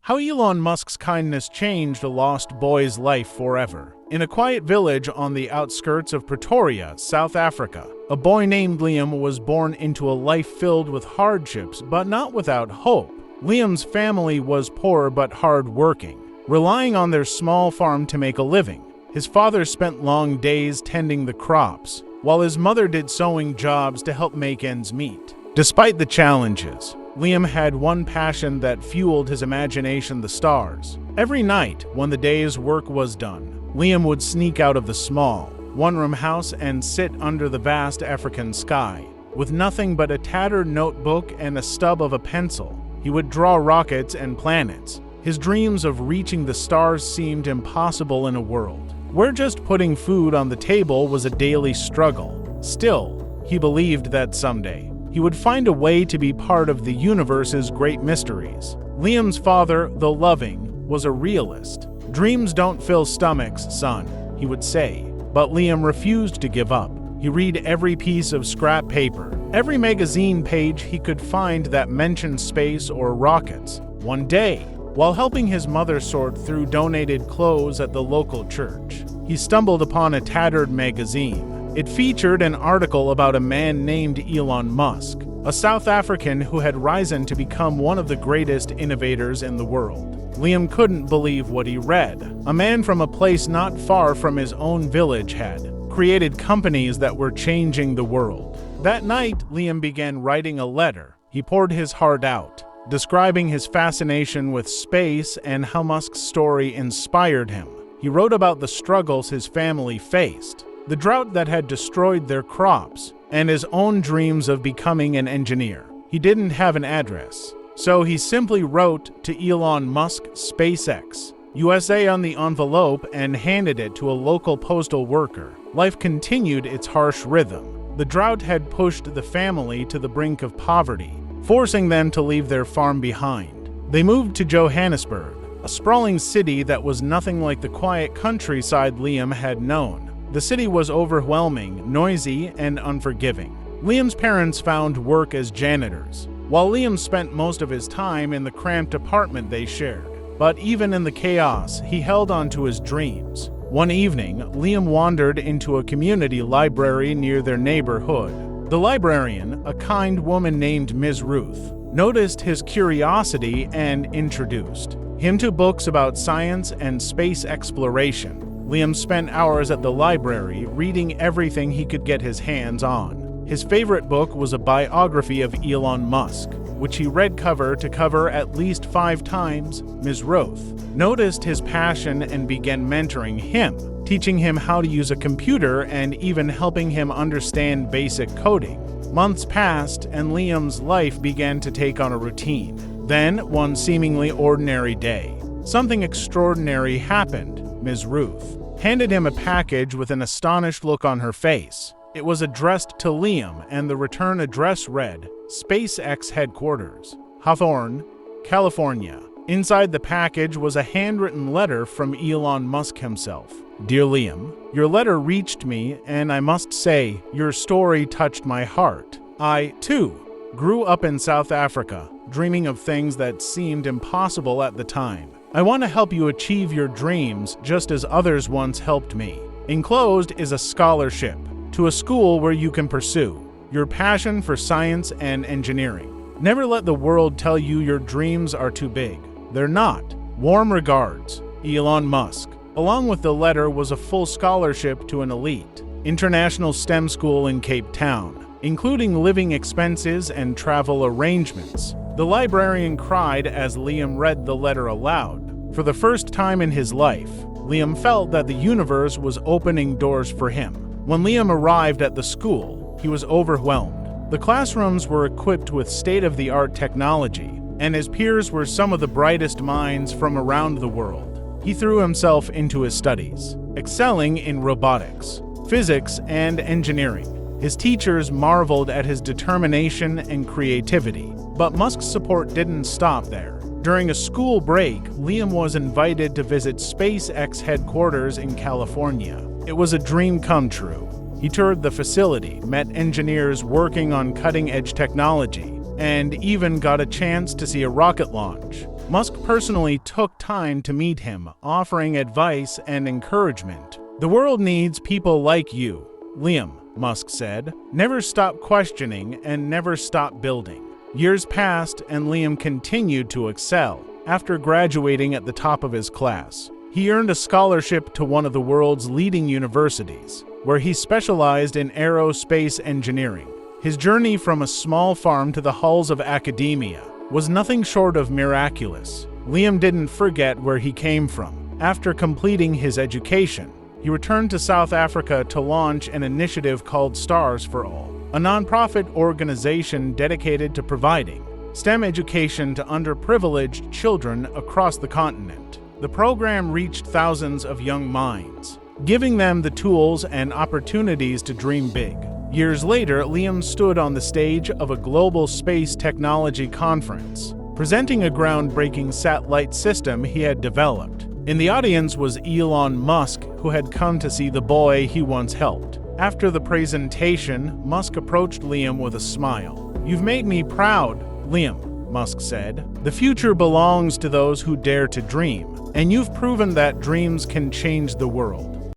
How Elon Musk's kindness changed a lost boy's life forever. In a quiet village on the outskirts of Pretoria, South Africa, a boy named Liam was born into a life filled with hardships, but not without hope. Liam's family was poor but hard-working, relying on their small farm to make a living. His father spent long days tending the crops, while his mother did sewing jobs to help make ends meet. Despite the challenges, Liam had one passion that fueled his imagination: the stars. Every night, when the day's work was done, Liam would sneak out of the small, one-room house and sit under the vast African sky. With nothing but a tattered notebook and a stub of a pencil, he would draw rockets and planets. His dreams of reaching the stars seemed impossible in a world where just putting food on the table was a daily struggle. Still, he believed that someday he would find a way to be part of the universe's great mysteries. Liam's father, though loving, was a realist. "Dreams don't fill stomachs, son," he would say. But Liam refused to give up. He read every piece of scrap paper, every magazine page he could find that mentioned space or rockets. One day, while helping his mother sort through donated clothes at the local church, he stumbled upon a tattered magazine. It featured an article about a man named Elon Musk, a South African who had risen to become one of the greatest innovators in the world. Liam couldn't believe what he read. A man from a place not far from his own village had created companies that were changing the world. That night, Liam began writing a letter. He poured his heart out, describing his fascination with space and how Musk's story inspired him. He wrote about the struggles his family faced, the drought that had destroyed their crops, and his own dreams of becoming an engineer. He didn't have an address, so he simply wrote to Elon Musk, SpaceX, USA on the envelope and handed it to a local postal worker. Life continued its harsh rhythm. The drought had pushed the family to the brink of poverty, forcing them to leave their farm behind. They moved to Johannesburg, a sprawling city that was nothing like the quiet countryside Liam had known. The city was overwhelming, noisy, and unforgiving. Liam's parents found work as janitors, while Liam spent most of his time in the cramped apartment they shared. But even in the chaos, he held on to his dreams. One evening, Liam wandered into a community library near their neighborhood. The librarian, a kind woman named Ms. Ruth, noticed his curiosity and introduced him to books about science and space exploration. Liam spent hours at the library reading everything he could get his hands on. His favorite book was a biography of Elon Musk, which he read cover to cover at least 5 times. Ms. Ruth noticed his passion and began mentoring him, teaching him how to use a computer and even helping him understand basic coding. Months passed, and Liam's life began to take on a routine. Then, one seemingly ordinary day, something extraordinary happened. Ms. Ruth handed him a package with an astonished look on her face. It was addressed to Liam, and the return address read, SpaceX Headquarters, Hawthorne, California. Inside the package was a handwritten letter from Elon Musk himself. "Dear Liam, your letter reached me, and I must say, your story touched my heart. I, too, grew up in South Africa, dreaming of things that seemed impossible at the time. I want to help you achieve your dreams just as others once helped me. Enclosed is a scholarship to a school where you can pursue your passion for science and engineering. Never let the world tell you your dreams are too big. They're not. Warm regards, Elon Musk." Along with the letter was a full scholarship to an elite international STEM school in Cape Town, including living expenses and travel arrangements. The librarian cried as Liam read the letter aloud. For the first time in his life, Liam felt that the universe was opening doors for him. When Liam arrived at the school, he was overwhelmed. The classrooms were equipped with state-of-the-art technology, and his peers were some of the brightest minds from around the world. He threw himself into his studies, excelling in robotics, physics, and engineering. His teachers marveled at his determination and creativity, but Musk's support didn't stop there. During a school break, Liam was invited to visit SpaceX headquarters in California. It was a dream come true. He toured the facility, met engineers working on cutting-edge technology, and even got a chance to see a rocket launch. Musk personally took time to meet him, offering advice and encouragement. "The world needs people like you, Liam," Musk said. "Never stop questioning and never stop building." Years passed and Liam continued to excel. After graduating at the top of his class, he earned a scholarship to one of the world's leading universities, where he specialized in aerospace engineering. His journey from a small farm to the halls of academia was nothing short of miraculous. Liam didn't forget where he came from. After completing his education, he returned to South Africa to launch an initiative called Stars for All, a nonprofit organization dedicated to providing STEM education to underprivileged children across the continent. The program reached thousands of young minds, giving them the tools and opportunities to dream big. Years later, Liam stood on the stage of a global space technology conference, presenting a groundbreaking satellite system he had developed. In the audience was Elon Musk, who had come to see the boy he once helped. After the presentation, Musk approached Liam with a smile. "You've made me proud, Liam," Musk said. "The future belongs to those who dare to dream, and you've proven that dreams can change the world."